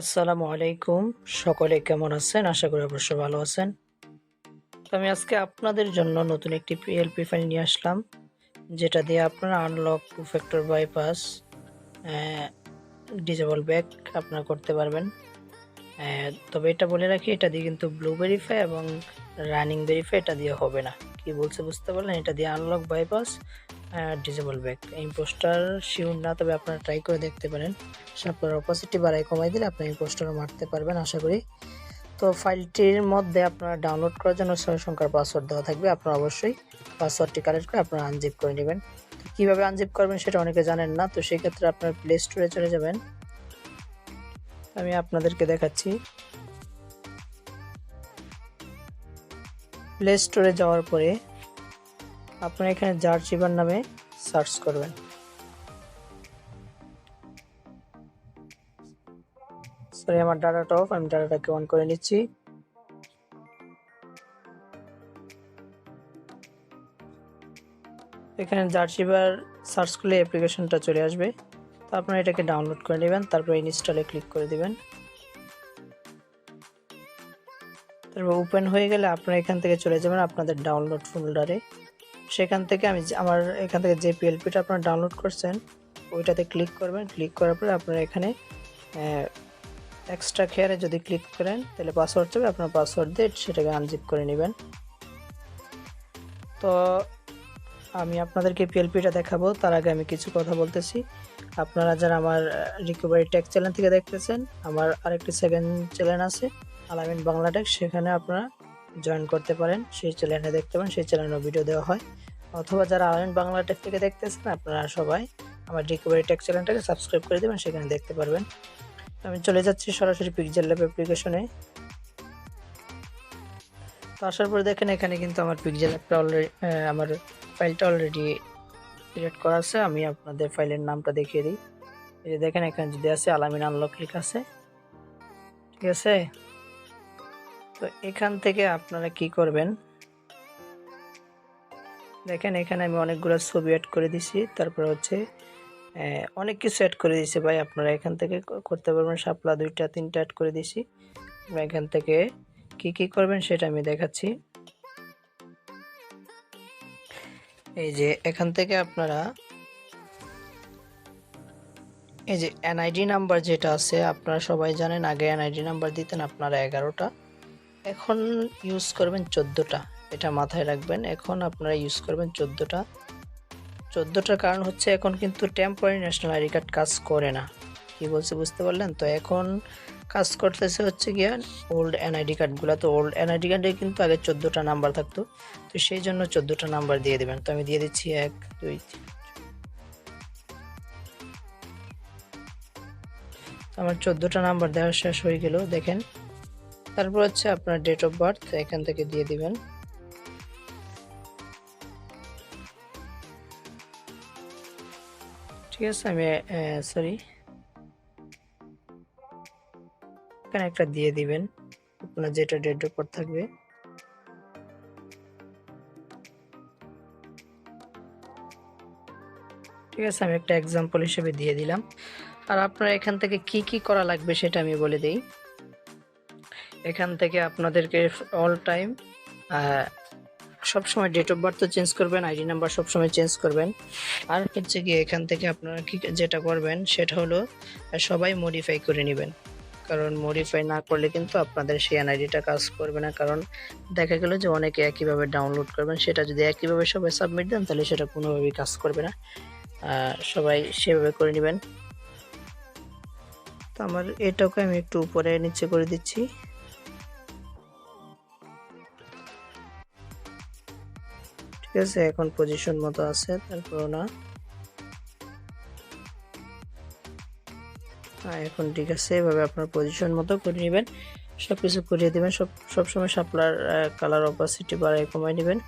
আসসালামু আলাইকুম। সকলে কেমন আছেন? আশা করি অবশ্যই ভালো আছেন। তো আমি আজকে আপনাদের জন্য নতুন একটি PLP ফাইল নিয়ে আসলাম, যেটা দিয়ে আপনারা unlock two factor bypass disable back আপনারা করতে পারবেন। তবে এটা বলে রাখি, এটা দিয়ে কিন্তু ব্লু ভেরিফাই এবং রানিং ভেরিফাই এটা দিয়ে হবে না। কি বলছে বুঝতে পারলেন? এটা দিয়ে unlock bypass disable back. Impostor sure না, তবে আপনারা ট্রাই করে দেখতে পারেন। আপনার অপাসিটি বাড়াই কমাই দিলে আপনি ইম্পোস্টারও মারতে পারবেন আশা করি। তো ফাইলটির মধ্যে আপনারা ডাউনলোড করার জন্য 6 সংখ্যার পাসওয়ার্ড দেওয়া থাকবে। আপনারা অবশ্যই পাসওয়ার্ডটি কালেক্ট করে আপনারা আনজিপ করে নেবেন। তো কীভাবে আনজিপ করবেন সেটা অনেকে জানেন না, তো সেই ক্ষেত্রে আপনারা প্লে স্টোরে চলে যাবেন। আমি আপনাদেরকে দেখাচ্ছি। প্লে স্টোরে যাওয়ার পরে আপনারা এখানে জারচিভার নামে সার্চ করবেন। সরি, আমার ডাটাটা অফ, আমি ডাটাটাকে অন করে নিচ্ছি। এখানে জারচিভার সার্চ করলে অ্যাপ্লিকেশনটা চলে আসবে। তো আপনারা এটাকে ডাউনলোড করে নেবেন, তারপর ইনস্টলে ক্লিক করে দিবেন। তারপর ওপেন হয়ে গেলে আপনারা এখান থেকে চলে যাবেন আপনাদের ডাউনলোড ফোল্ডারে। সেখান থেকে আমার এখান থেকে যে PLPটা আপনারা ডাউনলোড করছেন ওইটাতে ক্লিক করবেন। ক্লিক করার পরে আপনারা এখানে এক্সট্রা কেয়ারে যদি ক্লিক করেন তাহলে পাসওয়ার্ড চাবে, আপনার পাসওয়ার্ড দিয়ে সেটাকে আনজিপ করে নেবেন। তো আমি আপনাদেরকে PLPটা দেখাবো, তার আগে আমি কিছু কথা বলতেছি। আপনারা যারা আমার রিকভারি টেক চ্যানেল থেকে দেখতেছেন, আমার আরেকটি সেকেন্ড চ্যানেল আছে আলামিন বাংলা টেক, সেখানে আপনারা জয়েন করতে পারেন। সেই চ্যানেলে দেখতে পারেন, সেই চ্যানেলেও ভিডিও দেওয়া হয়। অথবা যারা আলামিন বাংলা টেক থেকে দেখতেছেন, আপনারা সবাই আমার রিকভারি টেক চ্যানেলটাকে সাবস্ক্রাইব করে দেবেন, সেখানে দেখতে পারবেন। আমি চলে যাচ্ছি সরাসরি পিক্সেল ল্যাব অ্যাপ্লিকেশনে। তো আসার পরে দেখেন এখানে কিন্তু আমার পিক্সেল ল্যাবটা অলরেডি, আমার ফাইলটা অলরেডি ক্রিয়েট করা আছে। আমি আপনাদের ফাইলের নামটা দেখিয়ে দিই। এই যে দেখেন এখানে যদি আছে আলামিন আনলক লেখা আছে, ঠিক আছে। তো এখান থেকে আপনারা কি করবেন, দেখেন এখানে আমি অনেকগুলো ছবি অ্যাড করে দিছি, তারপর হচ্ছে অনেক কিছু অ্যাড করে দিয়েছি ভাই। আপনারা এখান থেকে করতে পারবেন। শাপলা 2টা 3টা অ্যাড করে দিছি। এখান থেকে কি করবেন সেটা আমি দেখাচ্ছি। এই যে এখান থেকে আপনারা এই যে NID নাম্বার যেটা আছে, আপনারা সবাই জানেন আগে NID নাম্বার দিতেন আপনারা 11টা, এখন ইউজ করবেন 14টা। এটা মাথায় রাখবেন, এখন আপনারা ইউজ করবেন 14টা। 14টার কারণ হচ্ছে এখন কিন্তু টেম্পোরারি ন্যাশনাল আইডি কার্ড কাজ করে না। কি বলছে বুঝতে পারলেন? তো এখন কাজ করতেছে হচ্ছে গিয়া ওল্ড NID কার্ডগুলো। তো ওল্ড NID কার্ডে কিন্তু আগে 14টা নাম্বার থাকতো, তো সেই জন্য 14টা নাম্বার দিয়ে দেবেন। তো আমি দিয়ে দিচ্ছি 1 2 3। আমার 14টা নাম্বার দেওয়া শেষ হয়ে গেল দেখেন। তারপর হচ্ছে আপনার ডেট অফ বার্থ এখান থেকে দিয়ে দিবেন। ঠিক আছে, আমি সরি, এখানে একটা দিয়ে দিবেন আপনার যেটা ডেট অফ বার্থ থাকবে। ঠিক আছে, আমি একটা এক্সাম্পল হিসেবে দিয়ে দিলাম। আর আপনার এখান থেকে কি করা লাগবে সেটা আমি বলে দিই। এখান থেকে আপনাদেরকে অল টাইম সবসময় ডেট অফ বার্থ চেঞ্জ করবেন, আইডি নাম্বার সবসময় চেঞ্জ করবেন। আর হচ্ছে কি এখান থেকে আপনারা যেটা করবেন সেটা হলো সবাই মডিফাই করে নেবেন, কারণ মডিফাই না করলে কিন্তু আপনাদের সেই NIDটা কাজ করবে না। কারণ দেখা গেল যে অনেকে একইভাবে ডাউনলোড করবেন, সেটা যদি একইভাবে সবাই সাবমিট দেন তাহলে সেটা কোনোভাবেই কাজ করবে না। সবাই সেভাবে করে নেবেন। তো আমার এটাকে আমি একটু উপরে নিচে করে দিচ্ছি। ঠিক আছে, এখন পজিশন মতো আছে, তারপর না এখন ঠিক আছে। এভাবে আপনার পজিশন মতো করে নেবেন, সব কিছু করিয়ে দেবেন। সবসময় শাপলার কালার অপাসিটি বাড়াই কমাই নেবেন।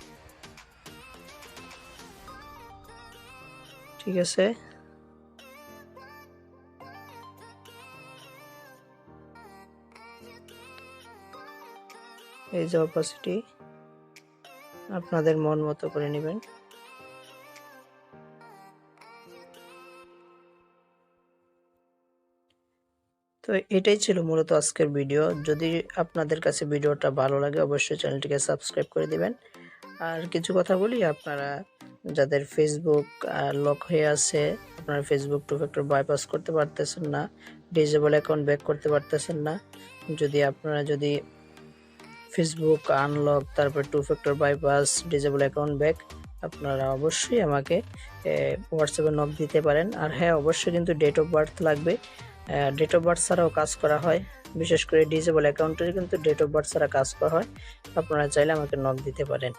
ঠিক আছে, এই যে অপাসিটি আপনাদের মন মতো করে নেবেন। তো তো এটাই ছিল মূলত আজকের ভিডিও। যদি আপনাদের কাছে ভিডিওটা ভালো লাগে অবশ্যই চ্যানেলটিকে সাবস্ক্রাইব করে দিবেন। আর কিছু কথা বলি, আপনারা যাদের ফেসবুক লক হয়ে আছে, আপনারা ফেসবুক টু ফ্যাক্টর বাইপাস করতে পারতেছেন না, ডিসেবল অ্যাকাউন্ট ব্যাক করতে পারতেছেন না, যদি ফেসবুক আনলক, তারপর two factor bypass, disable account back, আপনারা অবশ্যই আমাকে হোয়াটসঅ্যাপে নক দিতে পারেন। আর হ্যাঁ, অবশ্যই কিন্তু ডেট অফ বার্থ লাগবে। ডেট অফ বার্থ ছাড়াও কাজ করা হয়, বিশেষ করে ডিসেবল অ্যাকাউন্টের কিন্তু ডেট অফ বার্থ ছাড়া কাজ করা হয়। আপনারা চাইলে আমাকে নক দিতে পারেন।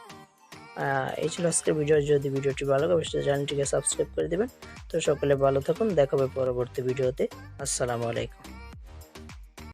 এই ছিল আজকের ভিডিও। যদি ভিডিওটি ভালো লাগে অবশ্যই চ্যানেলটিকে সাবস্ক্রাইব করে দেবেন। তো সকলে ভালো থাকুন, দেখা হবে পরবর্তী ভিডিওতে। আসসালামু আলাইকুম।